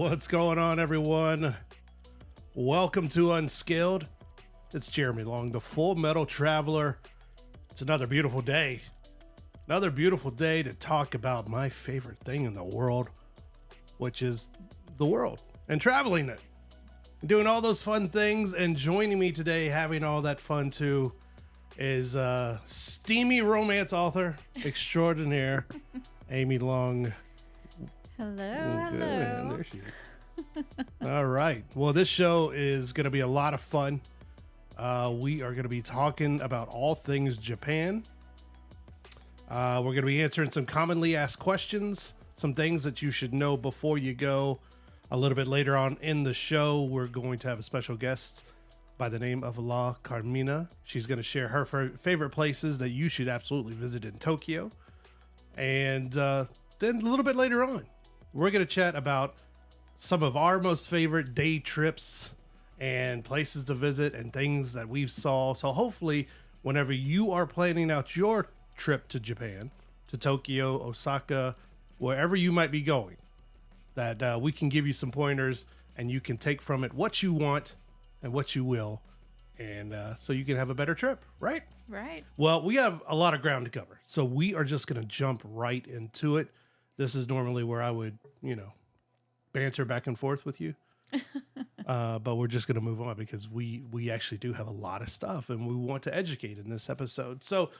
What's going on, everyone? Welcome to Unscaled. It's Jeremy Long, the Full Metal Traveler. It's another beautiful day. Another beautiful day to talk about my favorite thing in the world, which is the world and traveling it. And doing all those fun things, and joining me today having all that fun too is steamy romance author extraordinaire, Amy Long. Hello. There she is. All right. Well, this show is going to be a lot of fun. We are going to be talking about all things Japan. We're going to be answering some commonly asked questions, some things that you should know before you go. A little bit later on in the show, we're going to have a special guest by the name of La Carmina. She's going to share her favorite places that you should absolutely visit in Tokyo. And then a little bit later on, we're going to chat about some of our most favorite day trips and places to visit and things that we've saw. So hopefully, whenever you are planning out your trip to Japan, to Tokyo, Osaka, wherever you might be going, that we can give you some pointers and you can take from it what you want and what you will. And so you can have a better trip, right? Right. Well, we have a lot of ground to cover, so we are just going to jump right into it. This is normally where I would, banter back and forth with you. But we're just going to move on because we actually do have a lot of stuff and we want to educate in this episode. So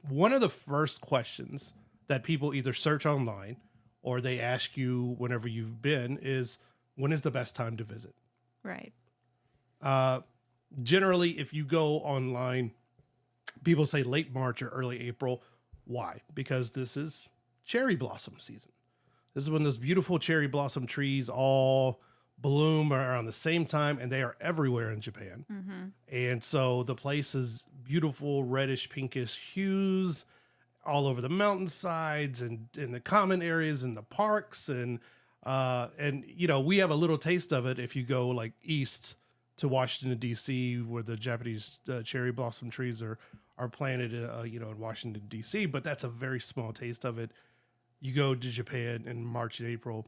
one of the first questions that people either search online or they ask you whenever you've been is, when is the best time to visit? Right. Generally, if you go online, people say late March or early April. Why? Because this is cherry blossom season. This is when those beautiful cherry blossom trees all bloom around the same time, and they are everywhere in Japan. Mm-hmm. And so the place is beautiful reddish pinkish hues all over the mountainsides and in the common areas in the parks. And we have a little taste of it if you go like east to Washington, D.C., where the Japanese cherry blossom trees are planted, in Washington, D.C., but that's a very small taste of it. You go to Japan in March and April,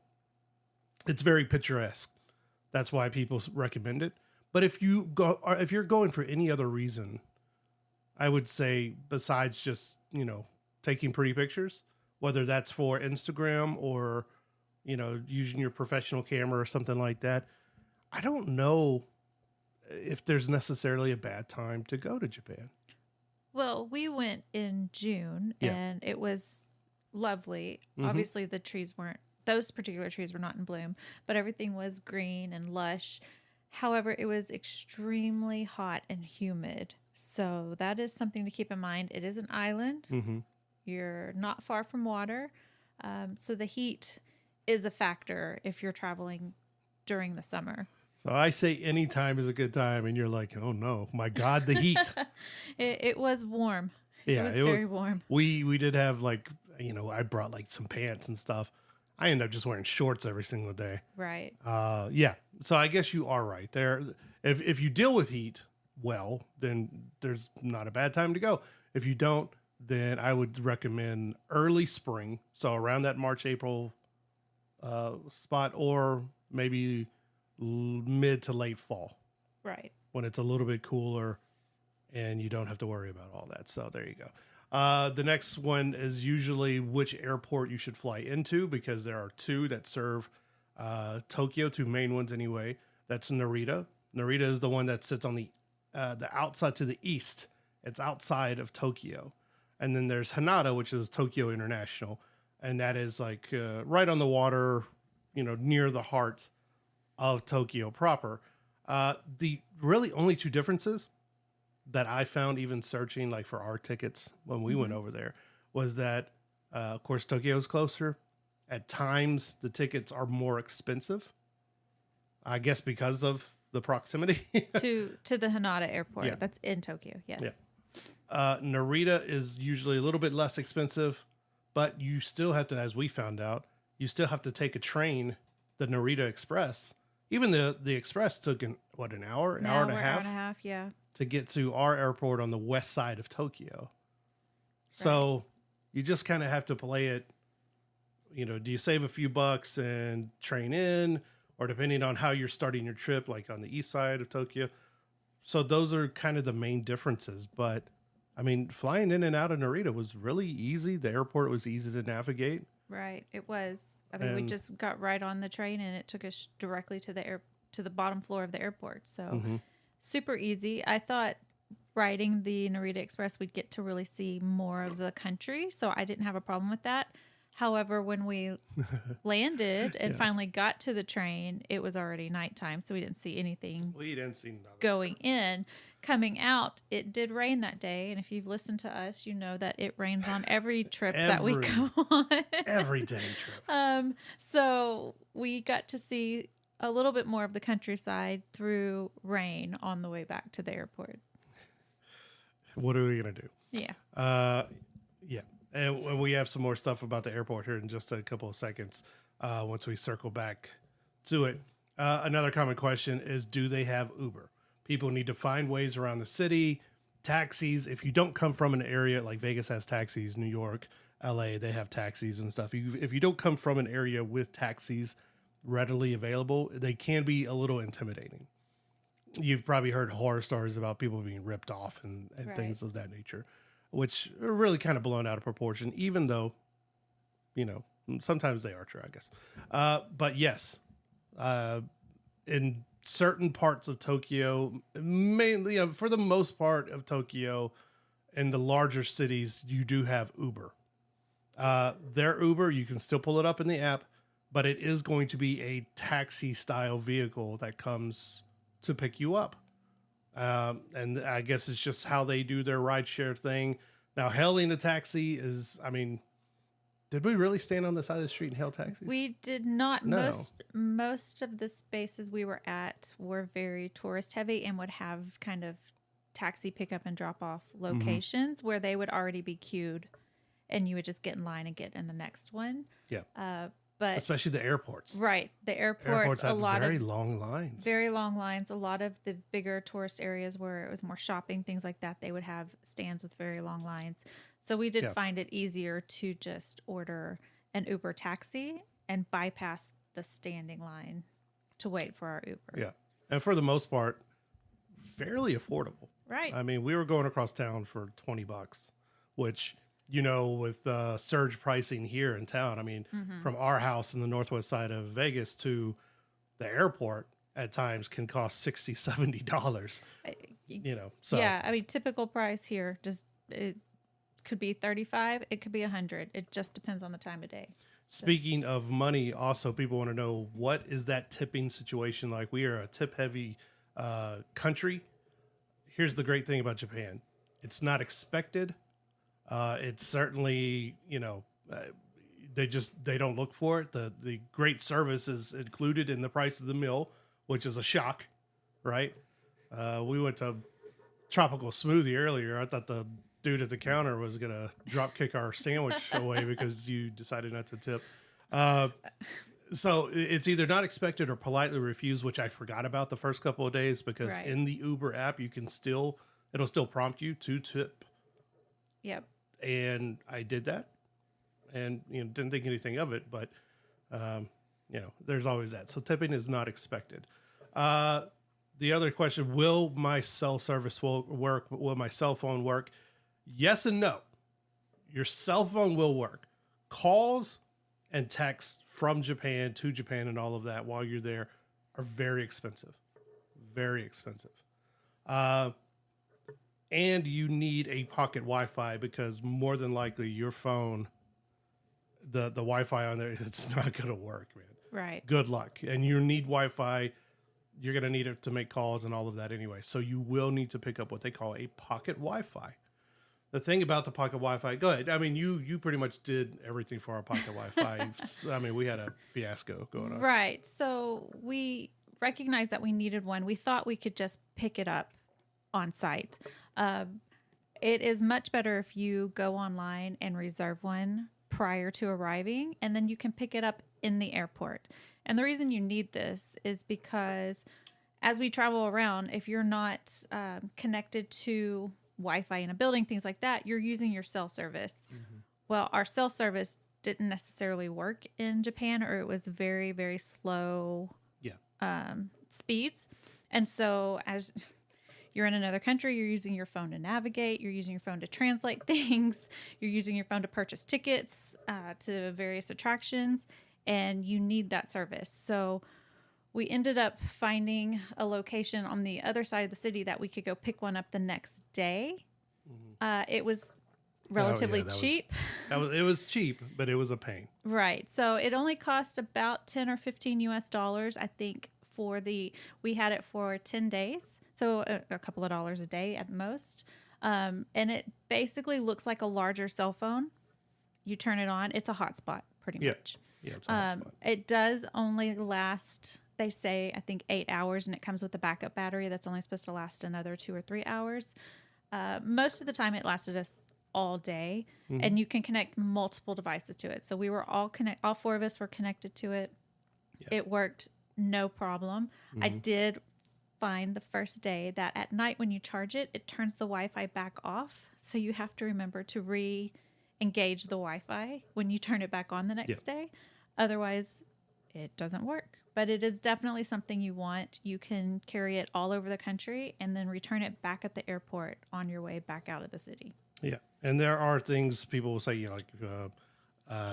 it's very picturesque. That's why people recommend it. But if you're going for any other reason, I would say besides just, taking pretty pictures, whether that's for Instagram or, using your professional camera or something like that, I don't know if there's necessarily a bad time to go to Japan. Well, we went in June and it was lovely. Mm-hmm. Obviously, those particular trees were not in bloom, but everything was green and lush. However, it was extremely hot and humid. So that is something to keep in mind. It is an island. Mm-hmm. You're not far from water. So the heat is a factor if you're traveling during the summer. So I say any time is a good time, and you're like, oh no, my God, the heat. It was warm. Yeah, it was very warm. We did have I brought like some pants and stuff. I end up just wearing shorts every single day. Right. Yeah. So I guess you are right there. If you deal with heat well, then there's not a bad time to go. If you don't, then I would recommend early spring. So around that March, April spot, or maybe mid to late fall. Right. When it's a little bit cooler and you don't have to worry about all that. So there you go. The next one is usually which airport you should fly into, because there are two that serve Tokyo, two main ones anyway. That's Narita. Narita is the one that sits on the outside to the east. It's outside of Tokyo. And then there's Haneda, which is Tokyo International. And that is right on the water, near the heart of Tokyo proper. The really only two differences that I found, even searching for our tickets when we went over there, was that of course Tokyo is closer. At times the tickets are more expensive, I guess because of the proximity to the Haneda airport. Yeah. That's in Tokyo. Yes. Yeah. Narita is usually a little bit less expensive, but you still have to, as we found out, you still have to take a train, the Narita Express. Even the Express took an hour and a half? Hour and a half, yeah. To get to our airport on the west side of Tokyo. So you just kind of have to play it do you save a few bucks and train in, or depending on how you're starting your trip, like on the east side of Tokyo. So those are kind of the main differences. But I mean, flying in and out of Narita was really easy. The airport was easy to navigate. Right. It was. I mean, we just got right on the train and it took us directly to the bottom floor of the airport. So super easy. I thought riding the Narita Express, we'd get to really see more of the country. So I didn't have a problem with that. However, when we landed and finally got to the train, it was already nighttime, so we didn't see anything. We didn't see nothing. Going in. Coming out, it did rain that day, and if you've listened to us, you know that it rains on every trip that we go on. Every day trip. So we got to see a little bit more of the countryside through rain on the way back to the airport. What are we going to do? Yeah. Yeah. And we have some more stuff about the airport here in just a couple of seconds once we circle back to it. Another common question is, do they have Uber? People need to find ways around the city. Taxis, if you don't come from an area, like Vegas has taxis, New York, LA, they have taxis and stuff. If you don't come from an area with taxis readily available, they can be a little intimidating. You've probably heard horror stories about people being ripped off and things of that nature, which are really kind of blown out of proportion, even though, sometimes they are true, I guess. But yes, in certain parts of Tokyo, mainly for the most part of Tokyo, in the larger cities, you do have Uber. Their Uber, you can still pull it up in the app, but it is going to be a taxi style vehicle that comes to pick you up. And I guess it's just how they do their rideshare thing. Now, hailing a taxi is, did we really stand on the side of the street and hail taxis? We did not. No. Most of the spaces we were at were very tourist heavy and would have kind of taxi pickup and drop off locations where they would already be queued and you would just get in line and get in the next one. Yeah. But especially the airports. Right. The airports have very long lines. A lot of the bigger tourist areas where it was more shopping, things like that, they would have stands with very long lines. So we did find it easier to just order an Uber taxi and bypass the standing line to wait for our Uber. Yeah. And for the most part, fairly affordable. Right. I mean, we were going across town for $20, which, with surge pricing here in town, from our house in the northwest side of Vegas to the airport at times can cost $60, $70, so. Yeah. Typical price here, it could be 35, it could be 100. It just depends on the time of day. Speaking of money, also people want to know, what is that tipping situation like? We are a tip heavy country. Here's the great thing about Japan. It's not expected. It's certainly, they don't look for it. The great service is included in the price of the meal, which is a shock, right? We went to Tropical Smoothie earlier. I thought the dude at the counter was going to drop kick our sandwich away because you decided not to tip. So it's either not expected or politely refused, which I forgot about the first couple of days because in the Uber app, it'll still prompt you to tip. Yep. And I did that and, didn't think anything of it, but, there's always that. So tipping is not expected. The other question, will my cell service work? Will my cell phone work? Yes and no. Your cell phone will work. Calls and texts from Japan to Japan and all of that while you're there are very expensive. Very expensive. And you need a pocket Wi-Fi because more than likely your phone, the Wi-Fi on there, it's not going to work, man. Right. Good luck. And you need Wi-Fi. You're going to need it to make calls and all of that anyway. So you will need to pick up what they call a pocket Wi-Fi. The thing about the pocket Wi-Fi, go ahead. You pretty much did everything for our pocket Wi-Fi. We had a fiasco going on. Right. So we recognized that we needed one. We thought we could just pick it up on site. It is much better if you go online and reserve one prior to arriving, and then you can pick it up in the airport. And the reason you need this is because as we travel around, if you're not connected to Wi-Fi in a building, things like that, you're using your cell service. Mm-hmm. Well, our cell service didn't necessarily work in Japan, or it was very, very slow speeds. And so as you're in another country, you're using your phone to navigate, you're using your phone to translate things, you're using your phone to purchase tickets to various attractions, and you need that service. So we ended up finding a location on the other side of the city that we could go pick one up the next day. It was relatively cheap. It was cheap, but it was a pain. Right. So it only cost about 10 or 15 US dollars, I think, we had it for 10 days. So a couple of dollars a day at most. And it basically looks like a larger cell phone. You turn it on. It's a hotspot pretty much. Yeah, it's a hotspot. It does only last, they say, I think 8 hours, and it comes with a backup battery that's only supposed to last another 2 or 3 hours. Most of the time it lasted us all day, and you can connect multiple devices to it. So we were all 4 of us were connected to it. Yeah. It worked no problem. I did find the first day that at night when you charge it, it turns the Wi-Fi back off. So you have to remember to re-engage the Wi-Fi when you turn it back on the next day. Otherwise, it doesn't work. But it is definitely something you want. You can carry it all over the country and then return it back at the airport on your way back out of the city. Yeah. And there are things people will say,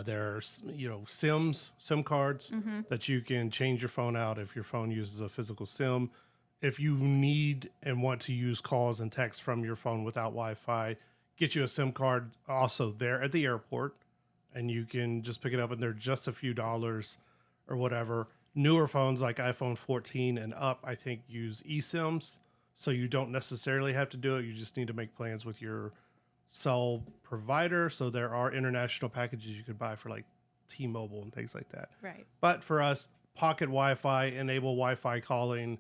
there's, SIM cards that you can change your phone out if your phone uses a physical SIM. If you need and want to use calls and text from your phone without Wi-Fi, get you a SIM card also there at the airport, and you can just pick it up, and they're just a few dollars or whatever. Newer phones like iPhone 14 and up, I think, use eSIMs, so you don't necessarily have to do it. You just need to make plans with your cell provider. So there are international packages you could buy for like T-Mobile and things like that. Right. But for us, pocket Wi-Fi, enable Wi-Fi calling,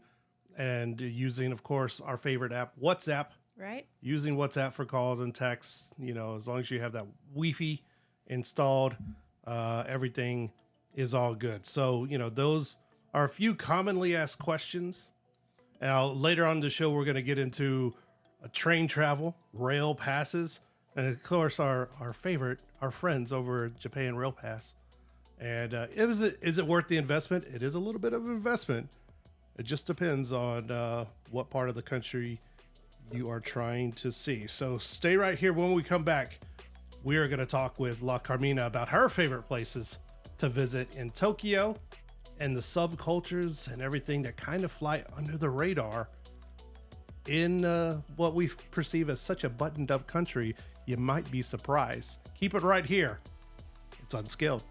and using, of course, our favorite app, WhatsApp. Right. Using WhatsApp for calls and texts, as long as you have that Wi-Fi installed, everything is all good. So, those are a few commonly asked questions. Now, later on in the show, we're going to get into train travel, rail passes, and of course, our friends over at Japan Rail Pass. And is it worth the investment? It is a little bit of an investment. It just depends on what part of the country you are trying to see. So stay right here. When we come back, we are going to talk with La Carmina about her favorite places to visit in Tokyo and the subcultures and everything that kind of fly under the radar in what we perceive as such a buttoned up country. You might be surprised. Keep it right here. It's Unscaled.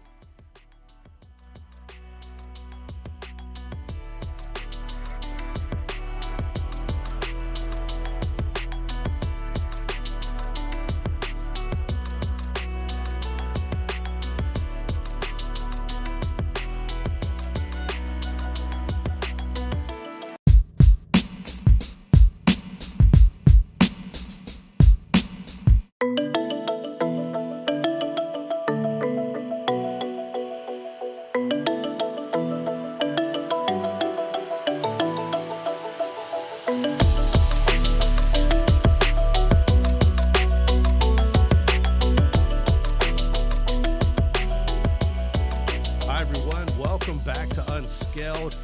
Unscaled.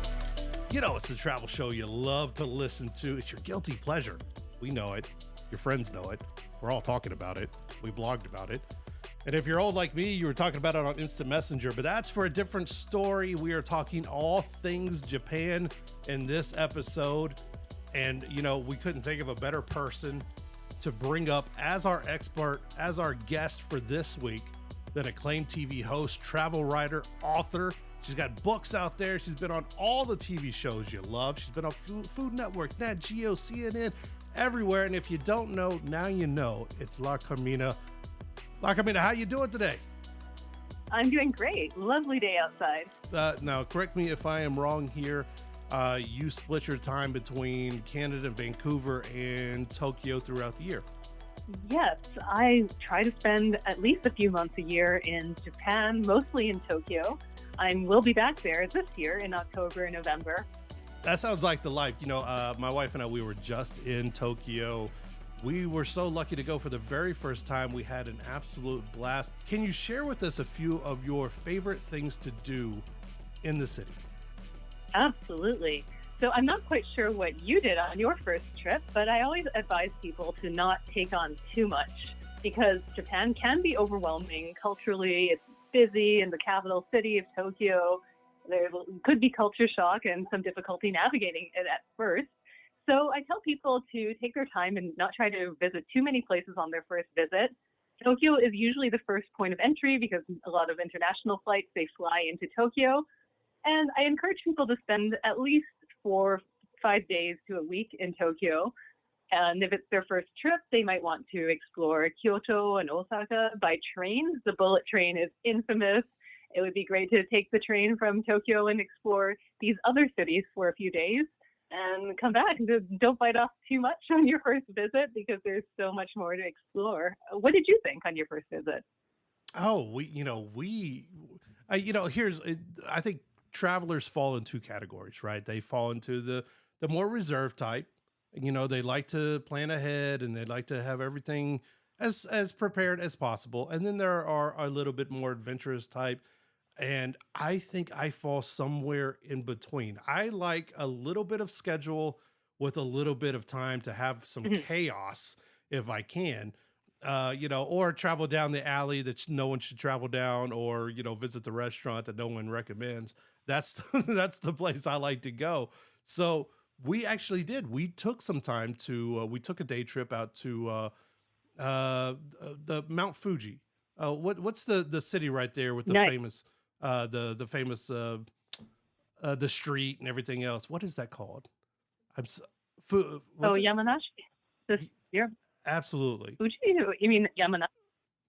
It's the travel show you love to listen to. It's your guilty pleasure. We know it. Your friends know it. We're all talking about it. We blogged about it. And if you're old like me, you were talking about it on Instant Messenger, but that's for a different story. We are talking all things Japan in this episode. And, we couldn't think of a better person to bring up as our expert, as our guest for this week than acclaimed TV host, travel writer, author. She's got books out there. She's been on all the TV shows you love. She's been on Food Network, Nat Geo, CNN, everywhere. And if you don't know, now you know. It's La Carmina. La Carmina, how you doing today? I'm doing great. Lovely day outside. Now, correct me if I am wrong here. You split your time between Canada, Vancouver, and Tokyo throughout the year. Yes, I try to spend at least a few months a year in Japan, mostly in Tokyo. I will be back there this year in October and November. That sounds like the life. My wife and I, we were just in Tokyo We were so lucky to go for the very first time. We had an absolute blast. Can you share with us a few of your favorite things to do in the city? Absolutely. So I'm not quite sure what you did on your first trip, but I always advise people to not take on too much because Japan can be overwhelming culturally. It's busy in the capital city of Tokyo. There could be culture shock and some difficulty navigating it at first. So I tell people to take their time and not try to visit too many places on their first visit. Tokyo is usually the first point of entry because a lot of international flights, they fly into Tokyo. And I encourage people to spend at least 4-5 days to a week in Tokyo. And if it's their first trip, they might want to explore Kyoto and Osaka by train. The bullet train is infamous. It would be great to take the train from Tokyo and explore these other cities for a few days and come back. Don't bite off too much on your first visit because there's so much more to explore. What did you think on your first visit? Oh, I think travelers fall in two categories, right? They fall into the more reserved type. They like to plan ahead and they like to have everything as prepared as possible. And then there are a little bit more adventurous type. And I think I fall somewhere in between. I like a little bit of schedule with a little bit of time to have some chaos if I can, or travel down the alley that no one should travel down, or, visit the restaurant that no one recommends. That's the place I like to go. So we actually did. We took some time we took a day trip out to the Mount Fuji. What's the city right there with the Nice. famous the famous the street and everything else? What is that called? Yamanashi. You're Absolutely. Fuji? You mean Yamanashi?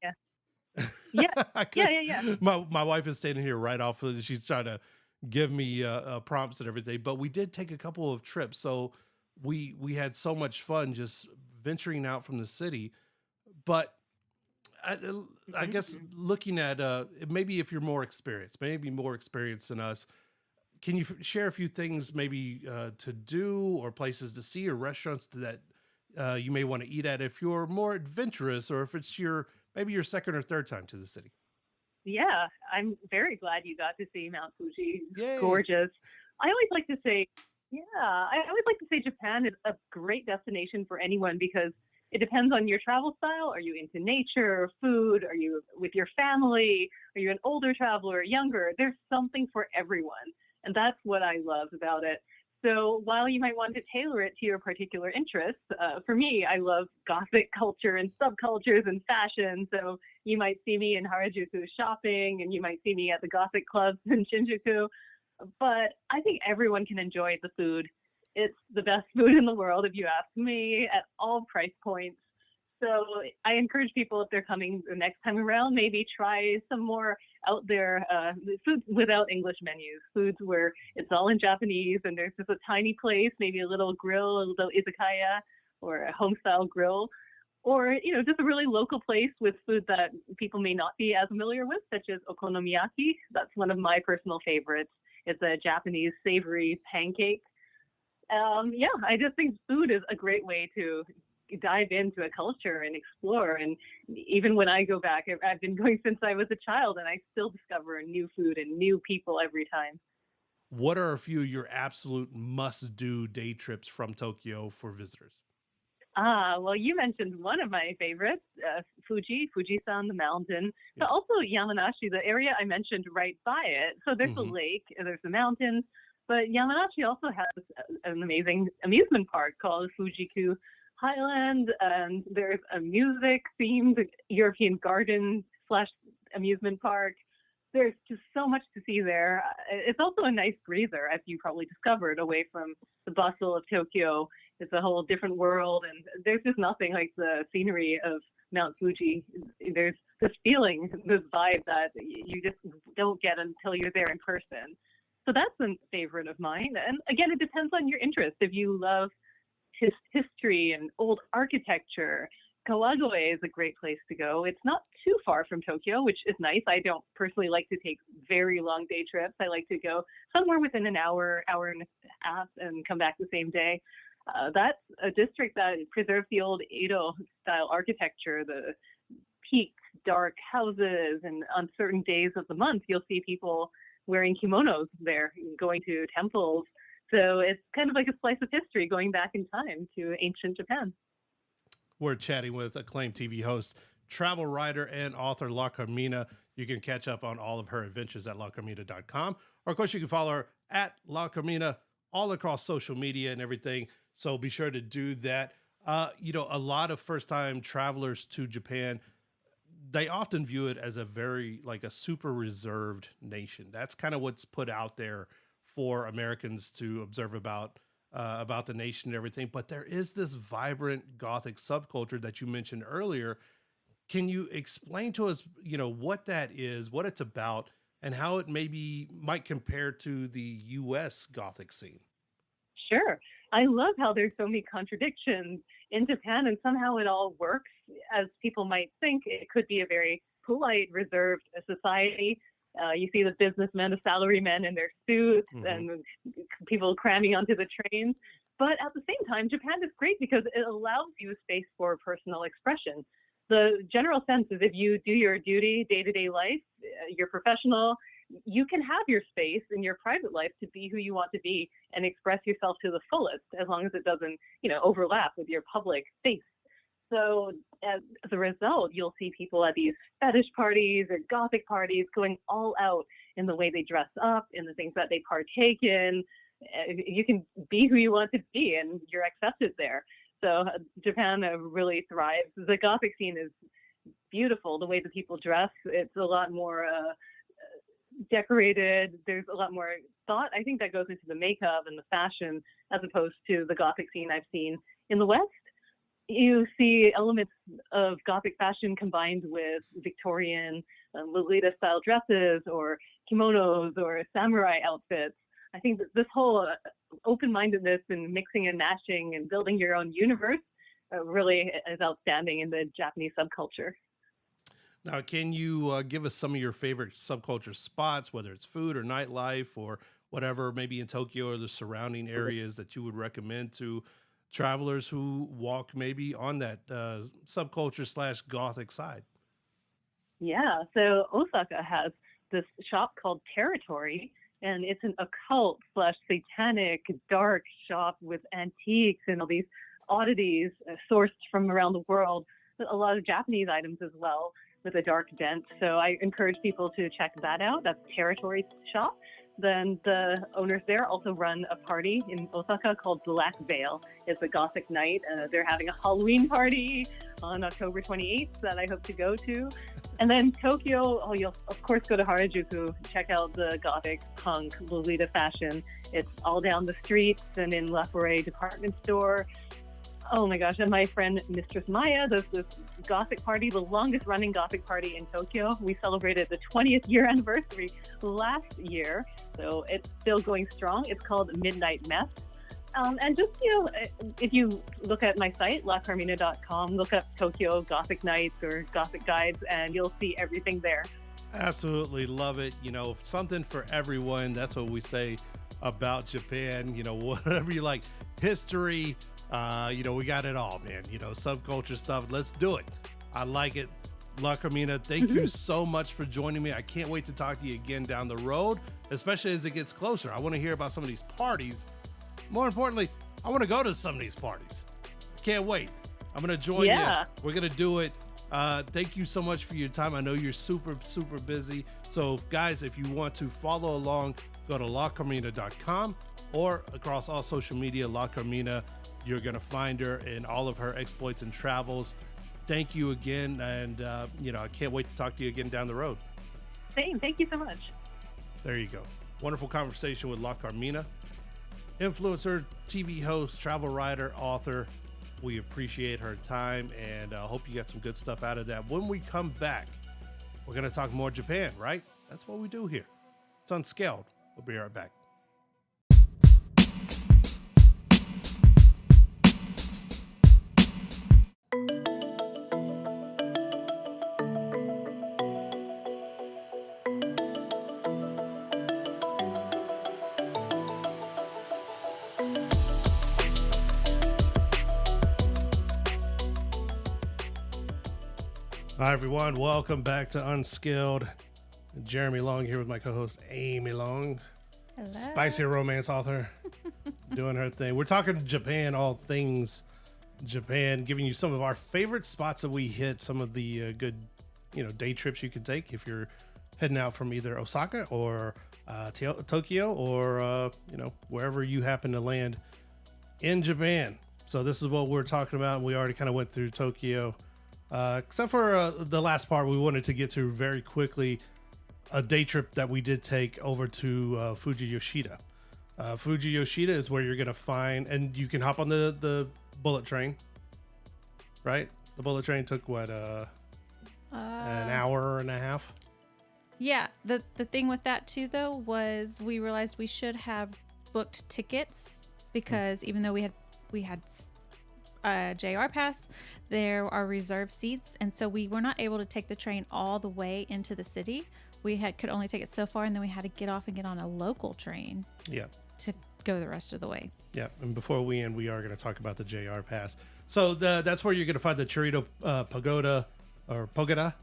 Yeah. Yeah. Yeah. My wife is standing here right off. She's trying to give me prompts and everything, but we did take a couple of trips. So we had so much fun just venturing out from the city. But I guess looking at maybe if you're more experienced than us, can you share a few things maybe to do or places to see or restaurants that you may want to eat at if you're more adventurous or if it's maybe your second or third time to the city? Yeah, I'm very glad you got to see Mount Fuji. Yay. Gorgeous. I always like to say Japan is a great destination for anyone because it depends on your travel style. Are you into nature or food? Are you with your family? Are you an older traveler, younger? There's something for everyone. And that's what I love about it. So while you might want to tailor it to your particular interests, for me, I love gothic culture and subcultures and fashion. So you might see me in Harajuku shopping and you might see me at the gothic clubs in Shinjuku. But I think everyone can enjoy the food. It's the best food in the world, if you ask me, at all price points. So I encourage people, if they're coming the next time around, maybe try some more out there foods without English menus, foods where it's all in Japanese and there's just a tiny place, maybe a little grill, a little izakaya or a home-style grill, or, just a really local place with food that people may not be as familiar with, such as okonomiyaki. That's one of my personal favorites. It's a Japanese savory pancake. I just think food is a great way to dive into a culture and explore. And even when I go back, I've been going since I was a child, and I still discover new food and new people every time. What are a few of your absolute must-do day trips from Tokyo for visitors? Well, you mentioned one of my favorites, Fujisan, the mountain, but also Yamanashi, the area I mentioned right by it. So there's a lake, and there's the mountains, but Yamanashi also has an amazing amusement park called Fujiku Highland, and there's a music-themed European garden / amusement park. There's just so much to see there. It's also a nice breather, as you probably discovered, away from the bustle of Tokyo. It's a whole different world, and there's just nothing like the scenery of Mount Fuji. There's this feeling, this vibe that you just don't get until you're there in person. So that's a favorite of mine. And again, it depends on your interest. If you love history and old architecture, Kawagoe is a great place to go. It's not too far from Tokyo, which is nice. I don't personally like to take very long day trips. I like to go somewhere within an hour and a half and come back the same day. That's a district that preserves the old Edo style architecture, the peaked dark houses, and on certain days of the month, you'll see people wearing kimonos there, going to temples. So it's kind of like a slice of history going back in time to ancient Japan. We're chatting with acclaimed TV host, travel writer, and author La Carmina. You can catch up on all of her adventures at lacarmina.com. Or, of course, you can follow her at La Carmina all across social media and everything. So be sure to do that. A lot of first-time travelers to Japan, they often view it as a very, like a super reserved nation. That's kind of what's put out there for Americans to observe about the nation and everything. But there is this vibrant Gothic subculture that you mentioned earlier. Can you explain to us, what that is, what it's about, and how it might compare to the U.S. Gothic scene? Sure. I love how there's so many contradictions in Japan, and somehow it all works as people might think. It could be a very polite, reserved society. You see the businessmen, the salarymen in their suits, and people cramming onto the trains. But at the same time, Japan is great because it allows you a space for personal expression. The general sense is if you do your duty, day-to-day life, you're professional, you can have your space in your private life to be who you want to be and express yourself to the fullest, as long as it doesn't, overlap with your public space. So as a result, you'll see people at these fetish parties or Gothic parties going all out in the way they dress up, in the things that they partake in. You can be who you want to be, and you're accepted there. So Japan really thrives. The Gothic scene is beautiful. The way the people dress, it's a lot more decorated. There's a lot more thought, I think, that goes into the makeup and the fashion, as opposed to the Gothic scene I've seen in the West. You see elements of Gothic fashion combined with Victorian Lolita-style dresses or kimonos or samurai outfits. I think that this whole open-mindedness and mixing and matching and building your own universe really is outstanding in the Japanese subculture. Now, can you give us some of your favorite subculture spots, whether it's food or nightlife or whatever, maybe in Tokyo or the surrounding areas that you would recommend to travelers who walk maybe on that subculture / Gothic side? Yeah, so Osaka has this shop called Territory, and it's an occult / satanic dark shop with antiques and all these oddities sourced from around the world, a lot of Japanese items as well with a dark bent. So I encourage people to check that out. That's Territory shop. Then the owners there also run a party in Osaka called Black Veil. It's a Gothic night. They're having a Halloween party on October 28th that I hope to go to. And then Tokyo, you'll of course go to Harajuku, check out the Gothic punk Lolita fashion. It's all down the streets and in La Forêt department store. Oh my gosh, and my friend Mistress Maya does this Gothic party, the longest running Gothic party in Tokyo. We celebrated the 20th year anniversary last year, so it's still going strong. It's called Midnight Mess. And just, if you look at my site, lacarmina.com, look up Tokyo Gothic Nights or Gothic Guides, and you'll see everything there. Absolutely love it. Something for everyone. That's what we say about Japan. Whatever you like, history, we got it all, man. Subculture stuff. Let's do it. I like it. La Carmina, thank you so much for joining me. I can't wait to talk to you again down the road, especially as it gets closer. I want to hear about some of these parties. More importantly, I want to go to some of these parties. Can't wait. I'm going to join you. We're going to do it. Thank you so much for your time. I know you're super, super busy. So guys, if you want to follow along, go to lacarmina.com or across all social media, La Carmina. You're going to find her in all of her exploits and travels. Thank you again. And, I can't wait to talk to you again down the road. Same. Thank you so much. There you go. Wonderful conversation with La Carmina. Influencer, TV host, travel writer, author. We appreciate her time and hope you got some good stuff out of that. When we come back, we're going to talk more Japan, right? That's what we do here. It's Unscaled. We'll be right back. Hi, everyone. Welcome back to Unscaled. Jeremy Long here with my co-host Amy Long, Hello. spicy romance author, doing her thing. We're talking Japan, all things Japan, giving you some of our favorite spots that we hit, some of the good, day trips you can take if you're heading out from either Osaka or Tokyo or wherever you happen to land in Japan. So this is what we're talking about. We already kind of went through Tokyo. Except for the last part, we wanted to get to very quickly a day trip that we did take over to Fuji Yoshida. Fuji Yoshida is where you're going to find, and you can hop on the bullet train, right? The bullet train took what, an hour and a half? Yeah. The thing with that too, though, was we realized we should have booked tickets because even though we had JR pass, there are reserved seats, and so we were not able to take the train all the way into the city. We could only take it so far, and then we had to get off and get on a local train to go the rest of the way. Yeah, and before we end, we are going to talk about the JR pass. So that's where you're going to find the Churito Pagoda, or Pogoda,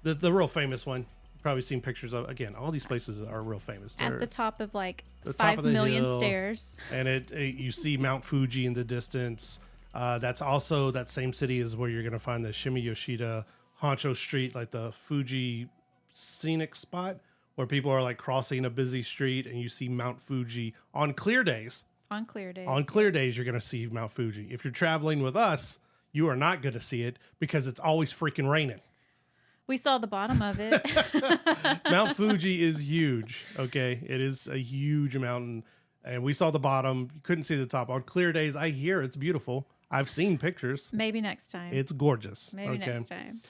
the real famous one. Probably seen pictures of. Again, all these places are real famous. They're at the top of like the 5 top of the million hill, stairs, and you see Mount Fuji in the distance. That's also that same city is where you're going to find the Shimiyoshida Honcho Street, like the Fuji scenic spot where people are like crossing a busy street, and you see Mount Fuji on clear days. On clear days. On clear days, you're going to see Mount Fuji. If you're traveling with us, you are not going to see it because it's always freaking raining. We saw the bottom of it. Mount Fuji is huge. Okay. It is a huge mountain. And we saw the bottom. You couldn't see the top. On clear days, I hear it's beautiful. I've seen pictures. Maybe next time. It's gorgeous. Maybe next time.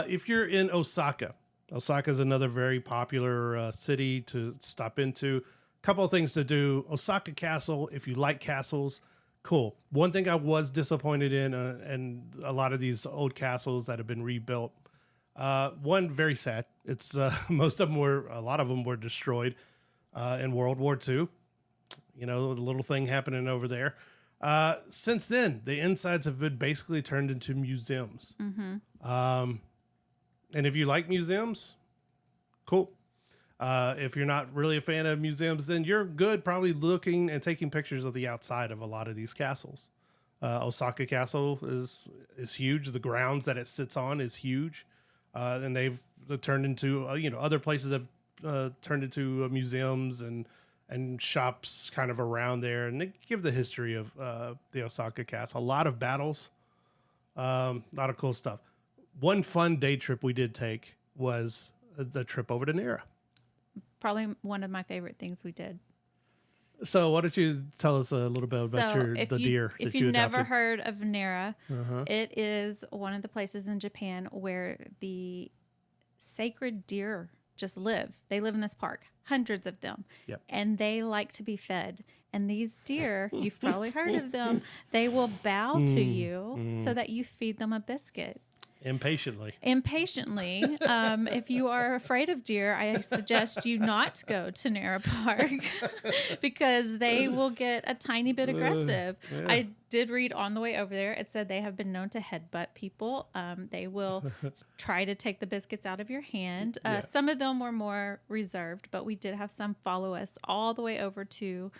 If you're in Osaka is another very popular city to stop into. A couple of things to do. Osaka Castle, if you like castles, cool. One thing I was disappointed in, and a lot of these old castles that have been rebuilt, one, very sad. It's a lot of them were destroyed in World War II. The little thing happening over there. Since then, the insides have been basically turned into museums. Mm-hmm. And if you like museums, cool. If you're not really a fan of museums, then you're good probably looking and taking pictures of the outside of a lot of these castles. Osaka Castle is huge. The grounds that it sits on is huge. And they've turned into, other places have turned into museums and shops kind of around there. And they give the history of the Osaka Castle. A lot of battles, a lot of cool stuff. One fun day trip we did take was the trip over to Nara. Probably one of my favorite things we did. So why don't you tell us a little bit about the deer if that you you've adopted? never heard of Nara, it is one of the places in Japan where the sacred deer just live. They live in this park, hundreds of them, and they like to be fed. And these deer, you've probably heard of them, they will bow to you so that you feed them a biscuit. Impatiently. If you are afraid of deer, I suggest you not go to Nara Park because they will get a tiny bit aggressive. Yeah. I did read on the way over there, it said they have been known to headbutt people. They will try to take the biscuits out of your hand. Some of them were more reserved, but we did have some follow us all the way over to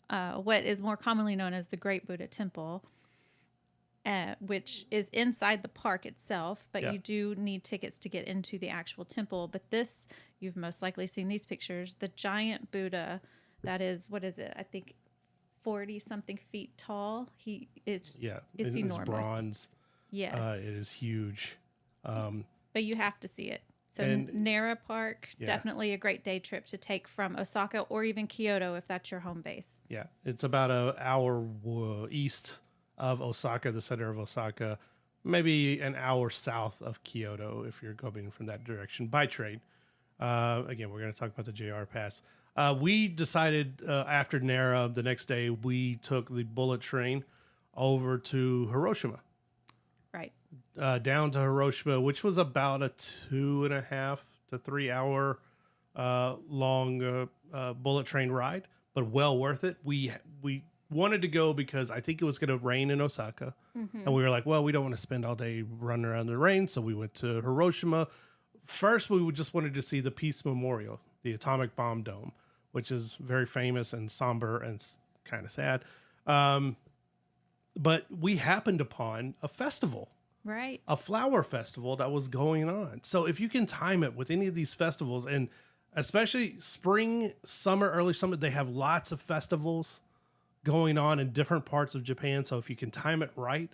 what is more commonly known as the Great Buddha Temple. Which is inside the park itself, but you do need tickets to get into the actual temple. But this, you've most likely seen these pictures, the giant Buddha that is, what is it? I think 40 something feet tall. It's enormous. It's bronze. Yes. It is huge. But you have to see it. So Nara Park, definitely a great day trip to take from Osaka or even Kyoto if that's your home base. Yeah. It's about an hour east of Osaka, the center of Osaka, maybe an hour south of Kyoto if you're coming from that direction by train. Again, we're going to talk about the JR Pass. We decided after Nara, the next day, we took the bullet train over to Hiroshima. Right. Down to Hiroshima, which was about a 2.5 to 3 hour long bullet train ride, but well worth it. We wanted to go because I think it was going to rain in Osaka. And we were like, well, we don't want to spend all day running around in the rain. So we went to Hiroshima. First, we just wanted to see the Peace Memorial, the atomic bomb dome, which is very famous and somber and kind of sad. But we happened upon a festival. Right. A flower festival that was going on. So if you can time it with any of these festivals, and especially spring, summer, early summer, they have lots of festivals going on in different parts of Japan. So if you can time it right,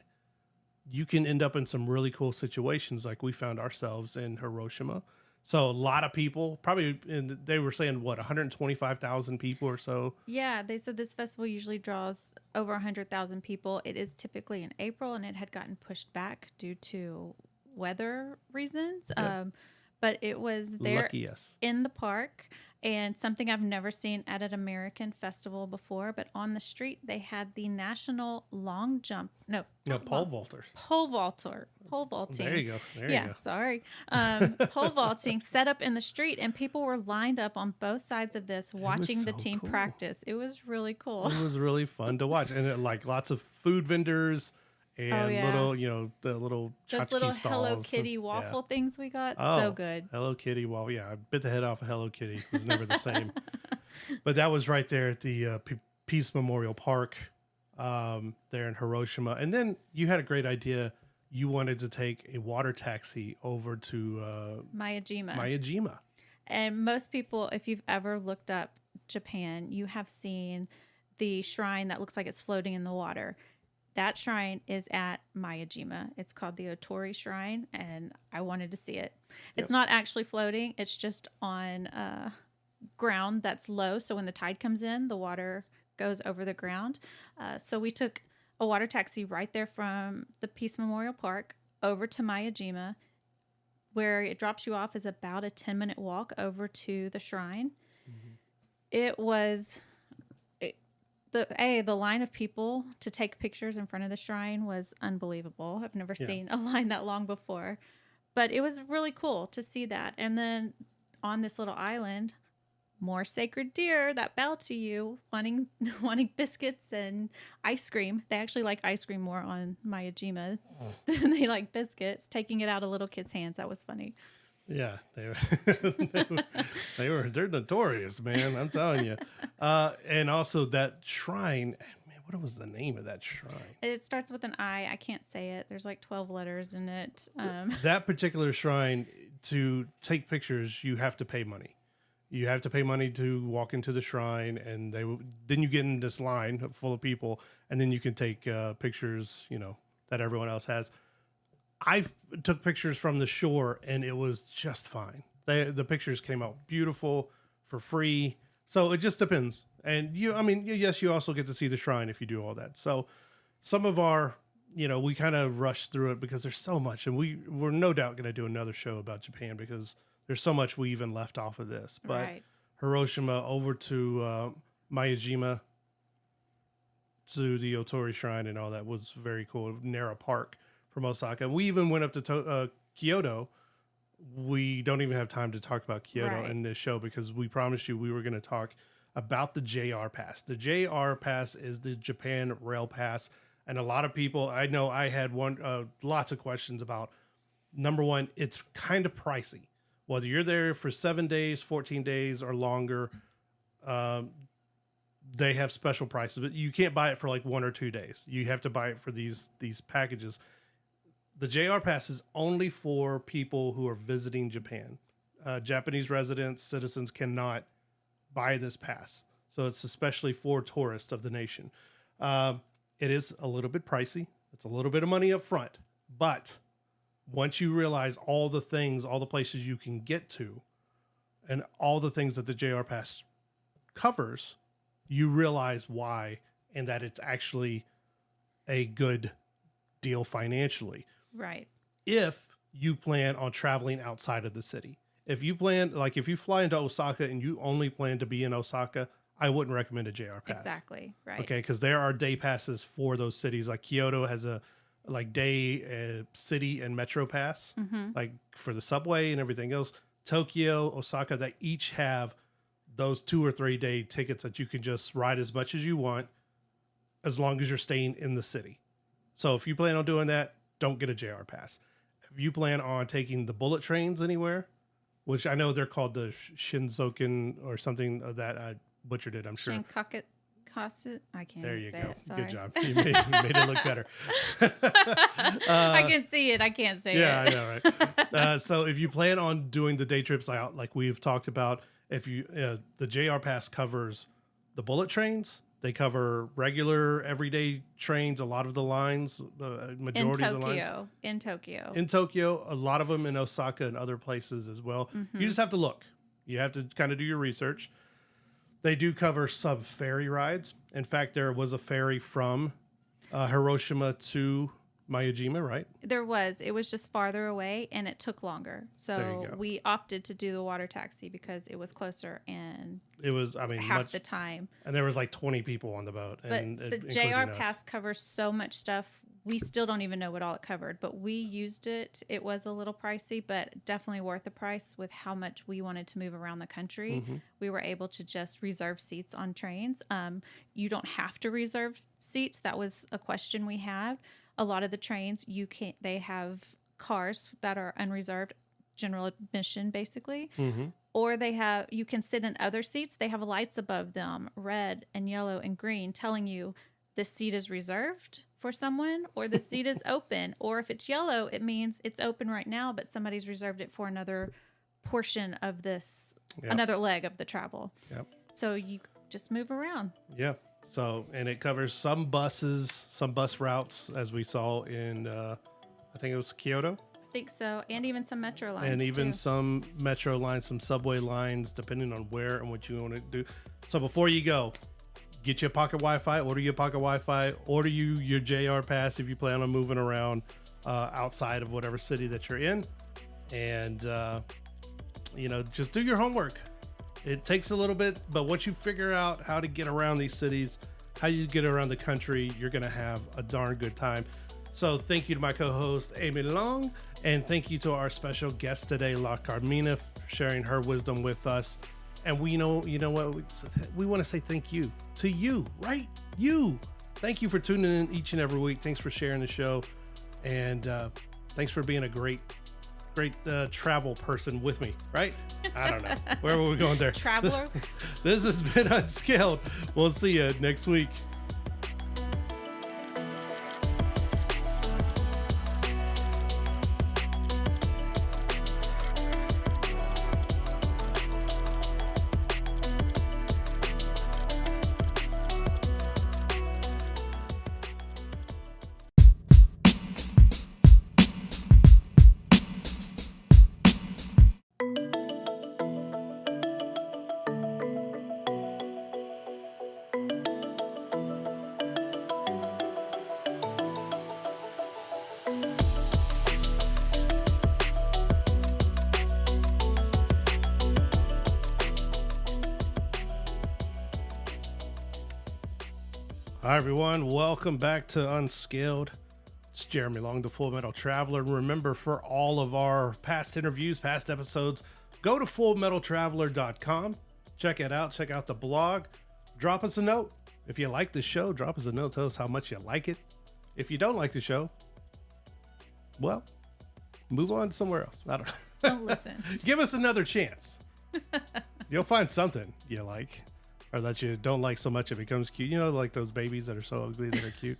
you can end up in some really cool situations like we found ourselves in Hiroshima. So a lot of people, probably, they were saying, what, 125,000 people or so? Yeah, they said this festival usually draws over 100,000 people. It is typically in April, and it had gotten pushed back due to weather reasons. Yep. But it was there Lucky us. in the park, and something I've never seen at an American festival before. But on the street, they had the national long jump. No, Pole vaulters. Pole vaulting. There you go. There you go. Sorry. Pole vaulting set up in the street, and people were lined up on both sides of this watching the so team cool. practice. It was really cool. It was really fun to watch. And like lots of food vendors and little, the little Those little tchotchke Hello stalls. Kitty waffle things we got. Oh, So good. Hello Kitty. Well, yeah, I bit the head off of Hello Kitty. It was never the same. But that was right there at the Peace Memorial Park there in Hiroshima. And then you had a great idea. You wanted to take a water taxi over to Miyajima. And most people, if you've ever looked up Japan, you have seen the shrine that looks like it's floating in the water. That shrine is at Miyajima. It's called the Otori Shrine, and I wanted to see it. It's not actually floating. It's just on ground that's low. So when the tide comes in, the water goes over the ground. So we took a water taxi right there from the Peace Memorial Park over to Miyajima. Where it drops you off is about a 10-minute walk over to the shrine. Mm-hmm. It was... The line of people to take pictures in front of the shrine was unbelievable. I've never seen a line that long before, but it was really cool to see that. And then on this little island, more sacred deer that bow to you, wanting biscuits and ice cream. They actually like ice cream more on Miyajima than they like biscuits. Taking it out of little kids' hands, that was funny. Yeah, they're notorious, man. I'm telling you. And also that shrine, man, what was the name of that shrine? It starts with an I. I can't say it. There's like 12 letters in it. That particular shrine, to take pictures, you have to pay money. You have to pay money to walk into the shrine, and then you get in this line full of people, and then you can take pictures, that everyone else has. I took pictures from the shore, and it was just fine. The pictures came out beautiful for free. So it just depends. And yes, you also get to see the shrine if you do all that. So some of our, we kind of rushed through it because there's so much, and we're no doubt going to do another show about Japan because there's so much we even left off of this. But right. Hiroshima over to Miyajima to the Otori Shrine and all that was very cool. Nara Park from Osaka. We even went up to Kyoto. We don't even have time to talk about Kyoto in this show because we promised you we were going to talk about the JR Pass. The JR Pass is the Japan Rail Pass. And a lot of people, I know I had lots of questions about, number one, it's kind of pricey. Whether you're there for 7 days, 14 days, or longer, they have special prices. But you can't buy it for like 1 or 2 days. You have to buy it for these packages. The JR Pass is only for people who are visiting Japan. Japanese residents, citizens cannot buy this pass. So it's especially for tourists of the nation. It is a little bit pricey. It's a little bit of money up front. But once you realize all the places you can get to, and all the things that the JR Pass covers, you realize why and that it's actually a good deal financially. Right. If you plan on traveling outside of the city. If you fly into Osaka and you only plan to be in Osaka, I wouldn't recommend a JR Pass. Exactly. Right. Okay. Because there are day passes for those cities. Like Kyoto has a day city and metro pass, like for the subway and everything else. Tokyo, Osaka, they each have those 2 or 3 day tickets that you can just ride as much as you want as long as you're staying in the city. So if you plan on doing that, don't get a JR pass. If you plan on taking the bullet trains anywhere, which I know they're called the Shinzoken or something of that, I butchered it, I'm sure. Shinkoku. I can't. There you say go. It, sorry. Good job. You made it look better. I can see it. I can't say it. Yeah, I know, right? So if you plan on doing the day trips out, like we've talked about, if you the JR Pass covers the bullet trains, they cover regular everyday trains. A lot of the lines, the majority of the lines in Tokyo, a lot of them in Osaka and other places as well. Mm-hmm. You just have to look. You have to kind of do your research. They do cover some ferry rides. In fact, there was a ferry from Hiroshima to Miyajima, right? There was. It was just farther away, and it took longer. So we opted to do the water taxi because it was closer and it was, I mean, half the time. And there was like 20 people on the boat. But the JR Pass covers so much stuff. We still don't even know what all it covered, but we used it. It was a little pricey, but definitely worth the price with how much we wanted to move around the country. Mm-hmm. We were able to just reserve seats on trains. You don't have to reserve seats. That was a question we had. A lot of the trains, they have cars that are unreserved, general admission, basically. Mm-hmm. Or you can sit in other seats. They have lights above them, red and yellow and green, telling you this seat is reserved for someone or the seat is open. Or if it's yellow, it means it's open right now, but somebody's reserved it for another portion of this, another leg of the travel. Yep. So you just move around. Yeah. So, and it covers some buses, some bus routes, as we saw in, I think it was Kyoto. I think so. And even some metro lines. And even too. some metro lines, some subway lines, depending on where and what you want to do. So before you go, get your pocket Wi-Fi, order your pocket Wi-Fi, order your JR Pass if you plan on moving around outside of whatever city that you're in. And, just do your homework. It takes a little bit, but once you figure out how to get around these cities, how you get around the country, you're going to have a darn good time. So thank you to my co-host, Amy Long, and thank you to our special guest today, La Carmina, for sharing her wisdom with us. And you know what? We want to say thank you to you, right? You. Thank you for tuning in each and every week. Thanks for sharing the show. And thanks for being a great travel person with me, right? I don't know. Where were we going there? Traveler. This has been Unscaled. We'll see you next week. Hi, everyone. Welcome back to Unscaled. It's Jeremy Long, the Full Metal Traveler. And remember, for all of our past interviews, past episodes, go to fullmetaltraveler.com. Check it out. Check out the blog. Drop us a note. If you like the show, drop us a note. Tell us how much you like it. If you don't like the show, well, move on somewhere else. I don't know. Don't listen. Give us another chance. You'll find something you like. Or that you don't like so much it becomes cute. You know, like those babies that are so ugly that are cute.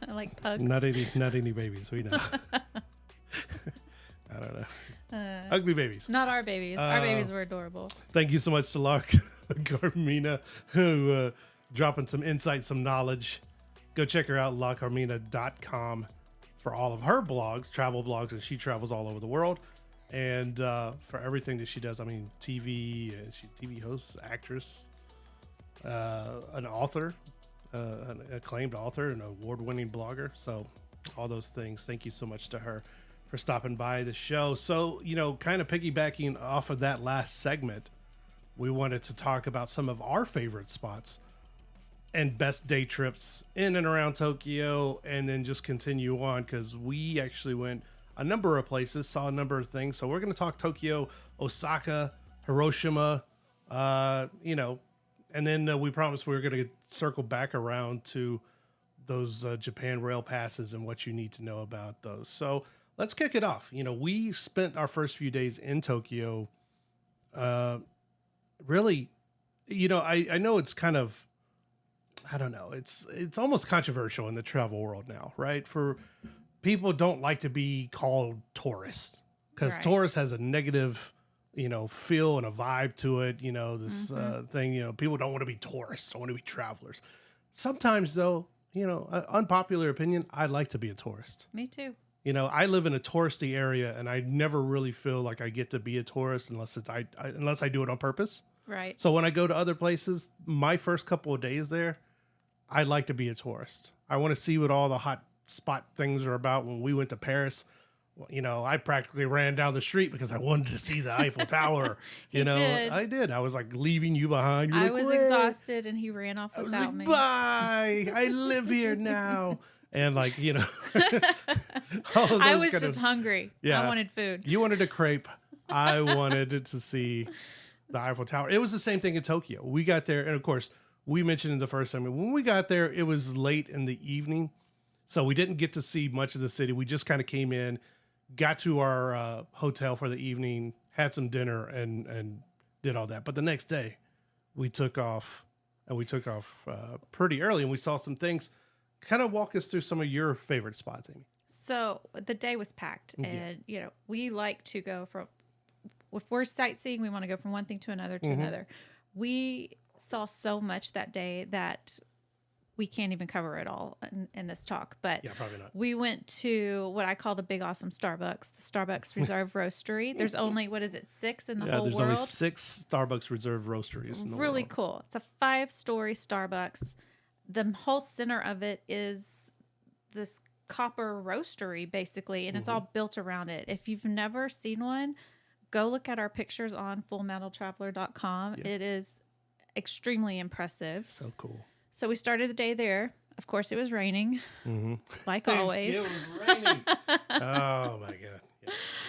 Like pugs. Not any babies. We know. I don't know. Ugly babies. Not our babies. Our babies were adorable. Thank you so much to Carmina, who dropping some insight, some knowledge. Go check her out, lacarmina.com, for all of her blogs, travel blogs, and she travels all over the world. And for everything that she does, I mean, TV, she's TV host, actress, an author, an acclaimed author, an award-winning blogger. So all those things. Thank you so much to her for stopping by the show. So, kind of piggybacking off of that last segment, we wanted to talk about some of our favorite spots and best day trips in and around Tokyo, and then just continue on, because we actually went a number of places, saw a number of things. So we're going to talk Tokyo, Osaka, Hiroshima, And then we promised we were going to circle back around to those Japan rail passes and what you need to know about those. So let's kick it off. We spent our first few days in Tokyo. Really, I know it's kind of, I don't know. It's almost controversial in the travel world now, right? For people don't like to be called tourists because tourist has a negative, feel and a vibe to it. This thing, people don't want to be tourists. Don't want to be travelers. Sometimes though, unpopular opinion, I like to be a tourist. Me too. I live in a touristy area and I never really feel like I get to be a tourist unless unless I do it on purpose. Right. So when I go to other places, my first couple of days there, I like to be a tourist. I want to see what all the hot spot things are about. When we went to Paris, I practically ran down the street because I wanted to see the Eiffel Tower. Did. I did. I was like leaving you behind. I was exhausted and he ran off without me. Bye. I live here now. And I was just hungry. Yeah. I wanted food. You wanted a crepe. I wanted to see the Eiffel Tower. It was the same thing in Tokyo. We got there. And of course, we mentioned in the first time, when we got there, it was late in the evening. So we didn't get to see much of the city. We just kind of came in, got to our hotel for the evening, had some dinner, and did all that. But the next day, we took off, pretty early, and we saw some things. Kind of walk us through some of your favorite spots, Amy. So the day was packed, and we like to go from, if we're sightseeing, we want to go from one thing to another to another. We saw so much that day that we can't even cover it all in this talk, but yeah, probably not. We went to what I call the big awesome Starbucks, the Starbucks Reserve Roastery. There's only, 6 in the whole world? There's only 6 Starbucks Reserve Roasteries in the world. Really cool. It's a 5-story Starbucks. The whole center of it is this copper roastery, basically, and it's all built around it. If you've never seen one, go look at our pictures on fullmetaltraveler.com. Yeah. It is extremely impressive. So cool. So we started the day there. Of course, it was raining, like always. It was raining. Oh, my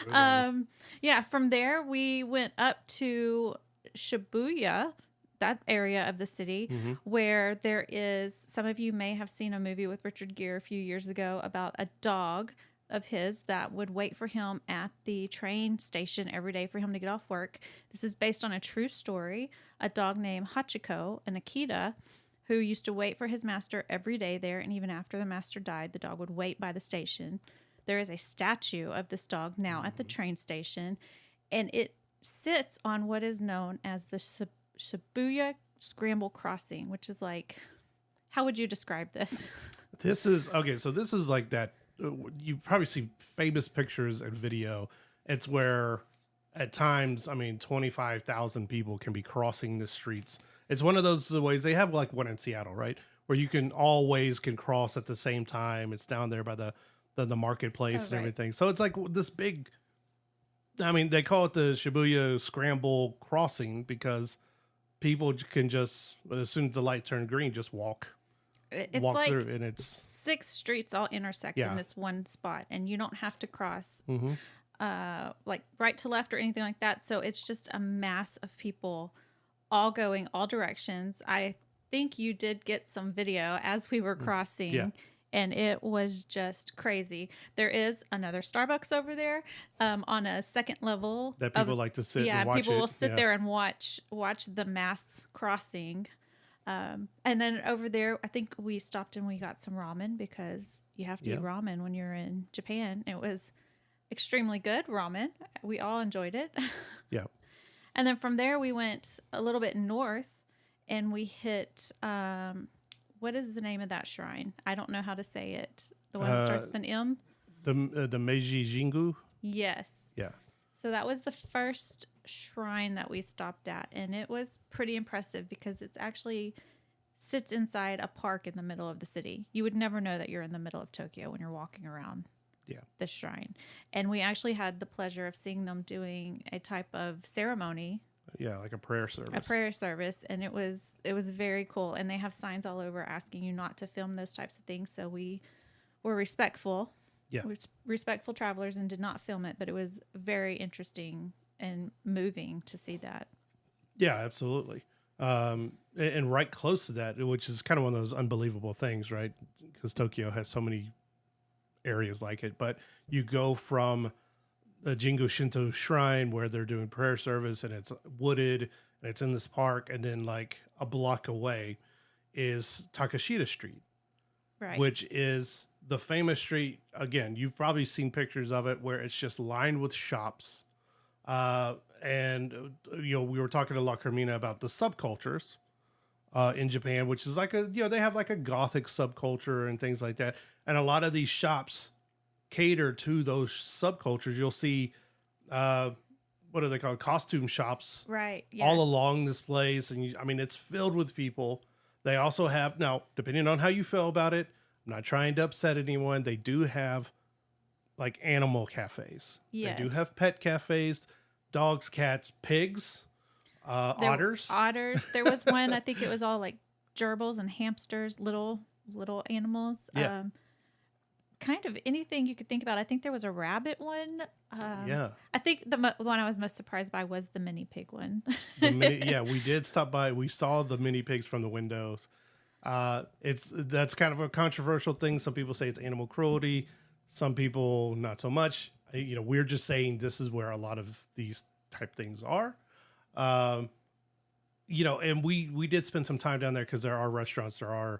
God. Yeah. From there, we went up to Shibuya, that area of the city, where there is, some of you may have seen a movie with Richard Gere a few years ago about a dog of his that would wait for him at the train station every day for him to get off work. This is based on a true story. A dog named Hachiko, an Akita, who used to wait for his master every day there, and even after the master died, the dog would wait by the station. There is a statue of this dog now at the train station, and it sits on what is known as the Shibuya Scramble Crossing, which is like, how would you describe this? This is like that. You probably see famous pictures and video. It's where at times, 25,000 people can be crossing the streets. It's one of those ways. They have like one in Seattle, right? Where you can cross at the same time. It's down there by the marketplace and everything. So it's like this big, they call it the Shibuya Scramble Crossing because people can just, as soon as the light turned green, just walk like through, and it's 6 streets all intersect in this one spot, and you don't have to cross like right to left or anything like that. So it's just a mass of people all going all directions. I think you did get some video as we were crossing, and it was just crazy. There is another Starbucks over there on a second level that people like to sit and watch. People will sit there and watch the mass crossing. And then over there, I think we stopped and we got some ramen because you have to eat ramen when you're in Japan. It was extremely good ramen. We all enjoyed it. Yeah. And then from there, we went a little bit north and we hit, what is the name of that shrine? I don't know how to say it. The one that starts with an M? The Meiji Jingu? Yes. Yeah. So that was the first shrine that we stopped at. And it was pretty impressive because it's actually sits inside a park in the middle of the city. You would never know that you're in the middle of Tokyo when you're walking around this shrine. And we actually had the pleasure of seeing them doing a type of ceremony. Yeah, like a prayer service. And it was very cool. And they have signs all over asking you not to film those types of things. So we were respectful. Yeah. We're respectful travelers and did not film it, but it was very interesting and moving to see that. Yeah, absolutely. And right close to that, which is kind of one of those unbelievable things, right? Because Tokyo has so many areas like it. But you go from the Jingo Shinto shrine where they're doing prayer service and it's wooded and it's in this park. And then like a block away is Takashita Street, Right. which is the famous street. Again, you've probably seen pictures of it where it's just lined with shops. And we were talking to La Carmina about the subcultures in Japan, which is like they have like a gothic subculture and things like that. And a lot of these shops cater to those subcultures. You'll see, what are they called? Costume shops. Right. All along this place. And it's filled with people. They also have, now, depending on how you feel about it, I'm not trying to upset anyone. They do have like animal cafes. Yes. They do have pet cafes, dogs, cats, pigs, otters. Otters. There was one, I think it was all like gerbils and hamsters, little animals. Yeah. Kind of anything you could think about. I think there was a rabbit one. Yeah. I think the one I was most surprised by was the mini pig one. We did stop by. We saw the mini pigs from the windows. That's kind of a controversial thing. Some people say it's animal cruelty. Some people not so much. We're just saying this is where a lot of these type things are. And we did spend some time down there because there are restaurants, there are,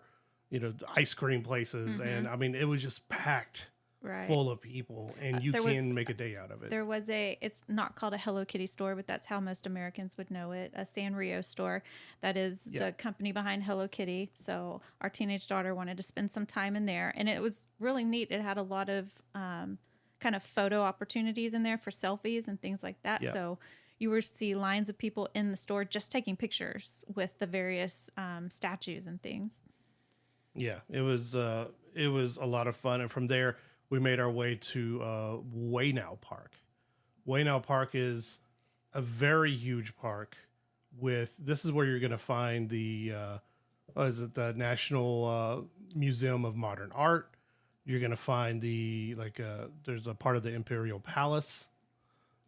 ice cream places. Mm-hmm. And it was just packed full of people and you can make a day out of it. There was it's not called a Hello Kitty store, but that's how most Americans would know it. A Sanrio store. That is the company behind Hello Kitty. So our teenage daughter wanted to spend some time in there and it was really neat. It had a lot of, kind of photo opportunities in there for selfies and things like that. Yeah. So you were see lines of people in the store just taking pictures with the various statues and things. Yeah, it was a lot of fun. And from there, we made our way to Waynau Park. Waynau Park is a very huge park this is where you're going to find the the National Museum of Modern Art. You're going to find there's a part of the Imperial Palace.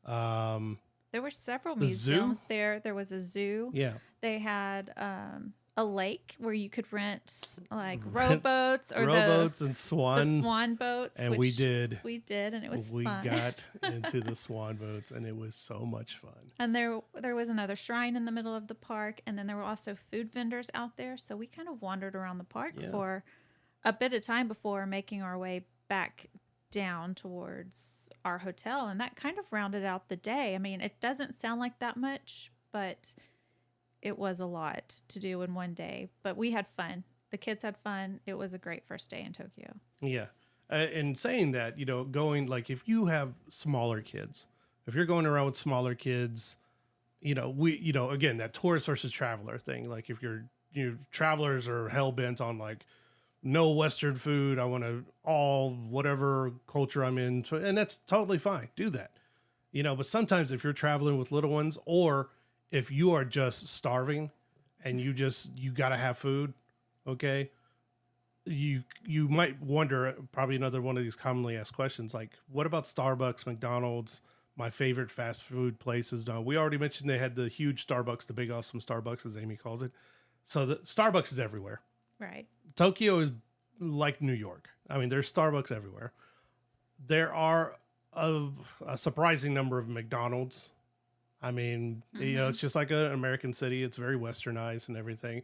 There were several the museums zoo? there. There was a zoo. Yeah. They had a lake where you could rent like rowboats or rowboats and the swan boats. And which we did. We did, and it was we fun. got into the swan boats, and it was so much fun. And there was another shrine in the middle of the park, and then there were also food vendors out there. So we kind of wandered around the park for a bit of time before making our way back down towards our hotel, and that kind of rounded out the day. It doesn't sound like that much, but it was a lot to do in one day. But we had fun. The kids had fun. It was a great first day in Tokyo. Yeah. And saying that, going like if you have smaller kids, if you're going around with smaller kids, again, that tourist versus traveler thing. Like if travelers are hell bent on like no Western food, I want to whatever culture I'm in. And that's totally fine. Do that. But sometimes if you're traveling with little ones or if you are just starving and you got to have food, okay, you might wonder, probably another one of these commonly asked questions, like, what about Starbucks, McDonald's, my favorite fast food places? Now, we already mentioned they had the huge Starbucks, the big awesome Starbucks, as Amy calls it. So the Starbucks is everywhere. Right. Tokyo is like New York. There's Starbucks everywhere. There are a surprising number of McDonald's. It's just like an American city. It's very westernized and everything.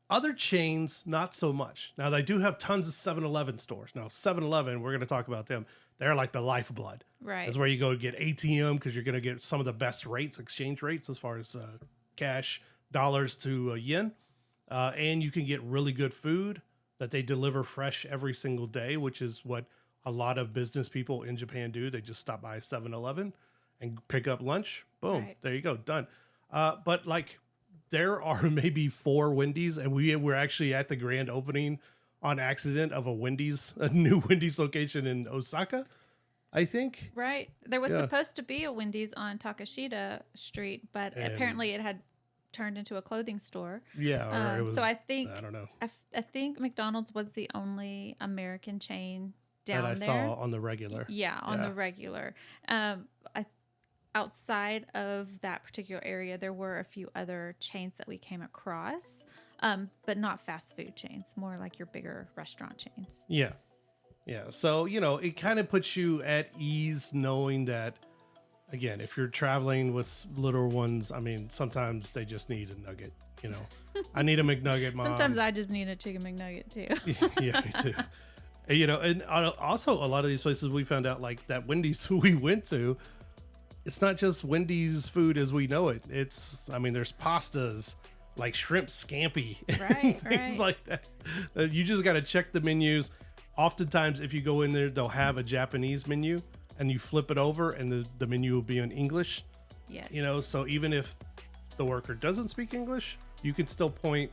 Other chains, not so much. Now, they do have tons of 7-Eleven stores. Now, 7-Eleven, we're going to talk about them. They're like the lifeblood. Right. That's where you go to get ATM because you're going to get some of the best rates, exchange rates, as far as cash, dollars to yen. And you can get really good food that they deliver fresh every single day, which is what a lot of business people in Japan do. They just stop by 7-Eleven and pick up lunch. Boom. Right. There you go. Done. But like there are maybe 4 Wendy's, and we were actually at the grand opening on accident of a new Wendy's location in Osaka, I think. Right. There was supposed to be a Wendy's on Takashita Street, but apparently it had turned into a clothing store. Yeah. Or it was, so I don't know. I think McDonald's was the only American chain down that I there. saw on the regular. Yeah, on the regular. outside of that particular area, there were a few other chains that we came across, but not fast food chains, more like your bigger restaurant chains. Yeah. Yeah. So, you know, it kind of puts you at ease knowing that, again, if you're traveling with little ones, I mean, sometimes they just need a nugget, you know. I need a McNugget, Mom. Sometimes I just need a chicken McNugget too. Yeah, me too. And, you know, and also a lot of these places we found out, like that Wendy's we went to, it's not just Wendy's food as we know it. It's, I mean, there's pastas like shrimp scampi, Right, things right. like that. You just got to check the menus. Oftentimes, if you go in there, they'll have a Japanese menu and you flip it over and the menu will be in English. Yes. You know, so even if the worker doesn't speak English, you can still point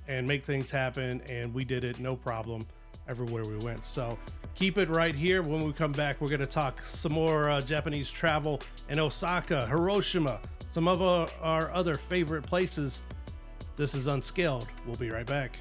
and make things happen. And we did it, no problem, everywhere we went. So keep it right here. When we come back, we're going to talk some more Japanese travel in Osaka, Hiroshima, some of our other favorite places. This is Unscaled. We'll be right back.